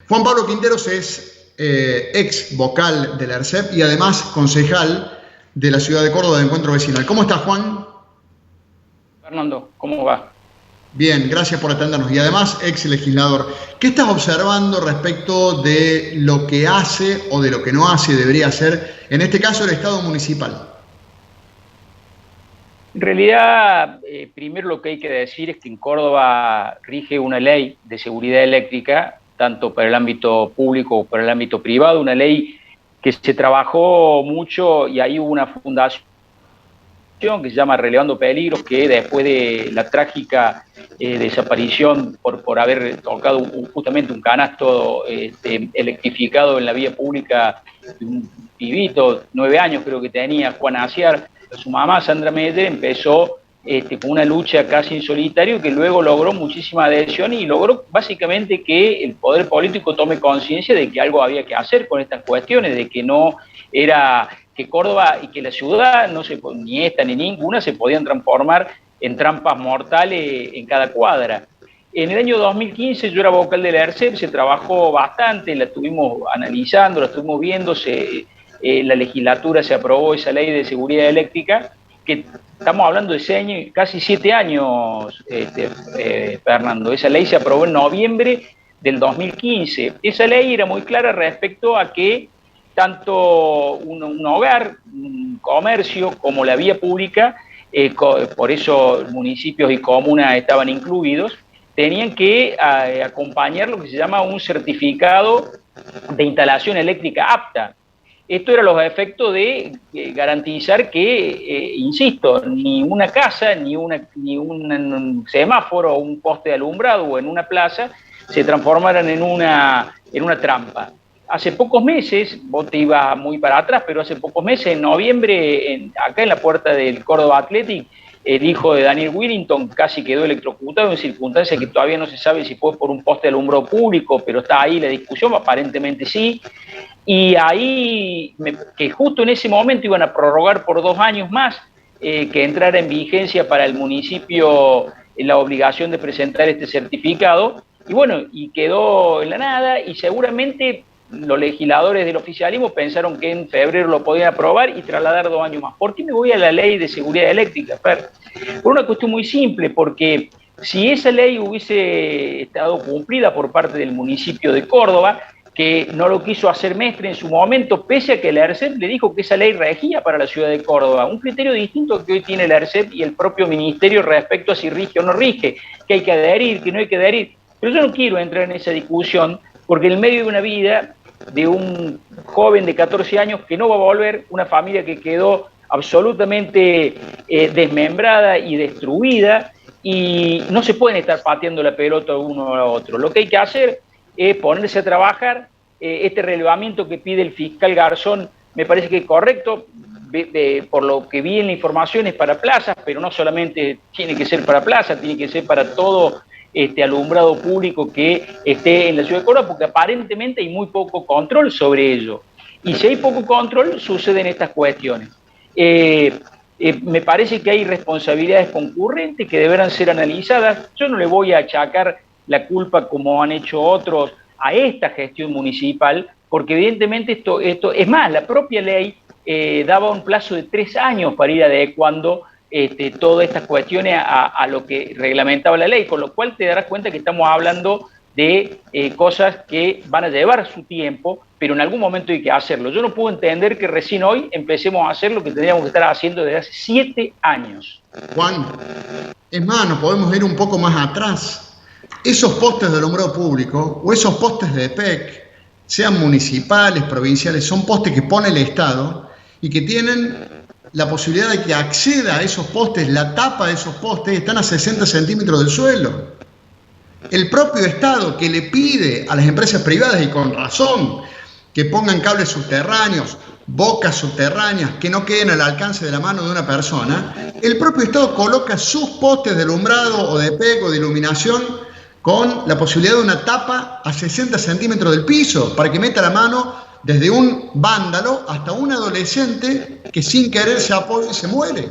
Juan Pablo Quinteros es ex vocal de la ERCEP y además concejal de la ciudad de Córdoba de Encuentro Vecinal. ¿Cómo estás, Juan? Fernando, ¿cómo va? Bien, gracias por atendernos. Y además, ex legislador. ¿Qué estás observando respecto de lo que hace o de lo que no hace, debería hacer, en este caso, el Estado municipal? En realidad, primero lo que hay que decir es que en Córdoba rige una ley de seguridad eléctrica, tanto para el ámbito público como para el ámbito privado, una ley que se trabajó mucho y ahí hubo una fundación que se llama Relevando Peligros, que después de la trágica desaparición por haber tocado justamente un canasto electrificado en la vía pública de un pibito, 9 años creo que tenía, Juan Aciar, su mamá Sandra Meyer empezó con una lucha casi en solitario que luego logró muchísima adhesión y logró básicamente que el poder político tome conciencia de que algo había que hacer con estas cuestiones, de que no era que Córdoba y que la ciudad, ni esta ni ninguna, se podían transformar en trampas mortales en cada cuadra. En el año 2015 yo era vocal de la ERCEP, se trabajó bastante, la estuvimos analizando, la estuvimos viendo, la legislatura se aprobó esa ley de seguridad eléctrica, que estamos hablando de casi 7 años, Fernando. Esa ley se aprobó en noviembre del 2015. Esa ley era muy clara respecto a que tanto un hogar, un comercio, como la vía pública, por eso municipios y comunas estaban incluidos, tenían que acompañar lo que se llama un certificado de instalación eléctrica apta. Esto era los efectos de garantizar que, insisto, ni una casa, ni un semáforo o un poste de alumbrado o en una plaza se transformaran en una trampa. Hace pocos meses, vos te ibas muy para atrás, pero hace pocos meses, en noviembre, acá en la puerta del Córdoba Athletic, el hijo de Daniel Willington casi quedó electrocutado en circunstancias que todavía no se sabe si fue por un poste de alumbrado público, pero está ahí la discusión, aparentemente sí. Y ahí, que justo en ese momento iban a prorrogar por 2 años más, que entrara en vigencia para el municipio la obligación de presentar este certificado, y bueno, y quedó en la nada, y seguramente los legisladores del oficialismo pensaron que en febrero lo podían aprobar y trasladar 2 años más. ¿Por qué me voy a la ley de seguridad eléctrica, Fer? Por una cuestión muy simple, porque si esa ley hubiese estado cumplida por parte del municipio de Córdoba, que no lo quiso hacer Mestre en su momento, pese a que la ERCEP le dijo que esa ley regía para la ciudad de Córdoba, un criterio distinto que hoy tiene la ERCEP y el propio ministerio respecto a si rige o no rige, que hay que adherir, que no hay que adherir. Pero yo no quiero entrar en esa discusión, porque en el medio de una vida de un joven de 14 años que no va a volver, una familia que quedó absolutamente desmembrada y destruida, y no se pueden estar pateando la pelota uno a otro. Lo que hay que hacer es ponerse a trabajar. Este relevamiento que pide el fiscal Garzón me parece que es correcto, por lo que vi en la información es para plazas, pero no solamente tiene que ser para plazas, tiene que ser para todo alumbrado público que esté en la ciudad de Córdoba, porque aparentemente hay muy poco control sobre ello. Y si hay poco control, suceden estas cuestiones. Me parece que hay responsabilidades concurrentes que deberán ser analizadas. Yo no le voy a achacar la culpa, como han hecho otros, a esta gestión municipal, porque evidentemente esto es más, la propia ley daba un plazo de 3 años para ir adecuando todas estas cuestiones a lo que reglamentaba la ley, con lo cual te darás cuenta que estamos hablando de cosas que van a llevar su tiempo, pero en algún momento hay que hacerlo. Yo no puedo entender que recién hoy empecemos a hacer lo que tendríamos que estar haciendo desde hace 7 años. Juan, es más, nos podemos ir un poco más atrás. Esos postes de alumbrado público o esos postes de EPEC, sean municipales, provinciales, son postes que pone el Estado y que tienen la posibilidad de que acceda a esos postes, la tapa de esos postes están a 60 centímetros del suelo. El propio Estado que le pide a las empresas privadas, y con razón, que pongan cables subterráneos, bocas subterráneas, que no queden al alcance de la mano de una persona, el propio Estado coloca sus postes de alumbrado o de EPEC o de iluminación con la posibilidad de una tapa a 60 centímetros del piso para que meta la mano desde un vándalo hasta un adolescente que sin querer se apoya y se muere.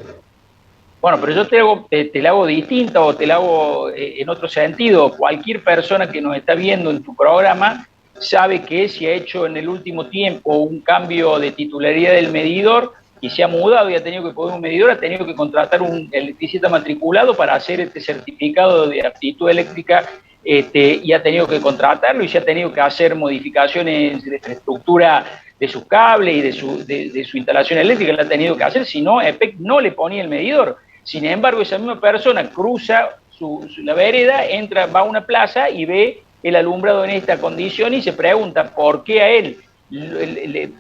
Bueno, pero yo te la hago distinta o te la hago en otro sentido. Cualquier persona que nos está viendo en tu programa sabe que se ha hecho en el último tiempo un cambio de titularidad del medidor y se ha mudado y ha tenido que poner un medidor, ha tenido que contratar un electricista matriculado para hacer este certificado de aptitud eléctrica, y ha tenido que contratarlo y se ha tenido que hacer modificaciones de infraestructura de sus cables y de su instalación eléctrica, la ha tenido que hacer, si no, EPEC no le ponía el medidor. Sin embargo, esa misma persona cruza la vereda, entra, va a una plaza y ve el alumbrado en esta condición y se pregunta por qué a él,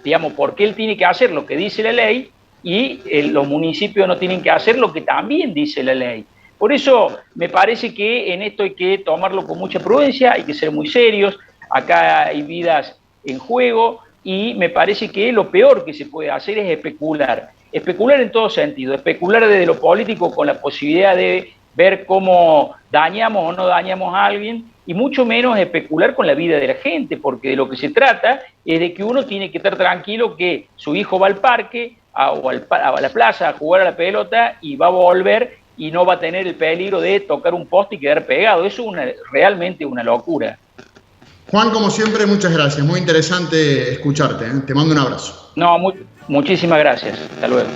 digamos, por qué él tiene que hacer lo que dice la ley y los municipios no tienen que hacer lo que también dice la ley. Por eso me parece que en esto hay que tomarlo con mucha prudencia, hay que ser muy serios, acá hay vidas en juego y me parece que lo peor que se puede hacer es especular en todo sentido, especular desde lo político con la posibilidad de ver cómo dañamos o no dañamos a alguien, y mucho menos especular con la vida de la gente, porque de lo que se trata es de que uno tiene que estar tranquilo que su hijo va al parque o a la plaza a jugar a la pelota y va a volver y no va a tener el peligro de tocar un poste y quedar pegado. Eso es realmente una locura. Juan, como siempre, muchas gracias. Muy interesante escucharte, ¿eh? Te mando un abrazo. No, muchísimas gracias. Hasta luego.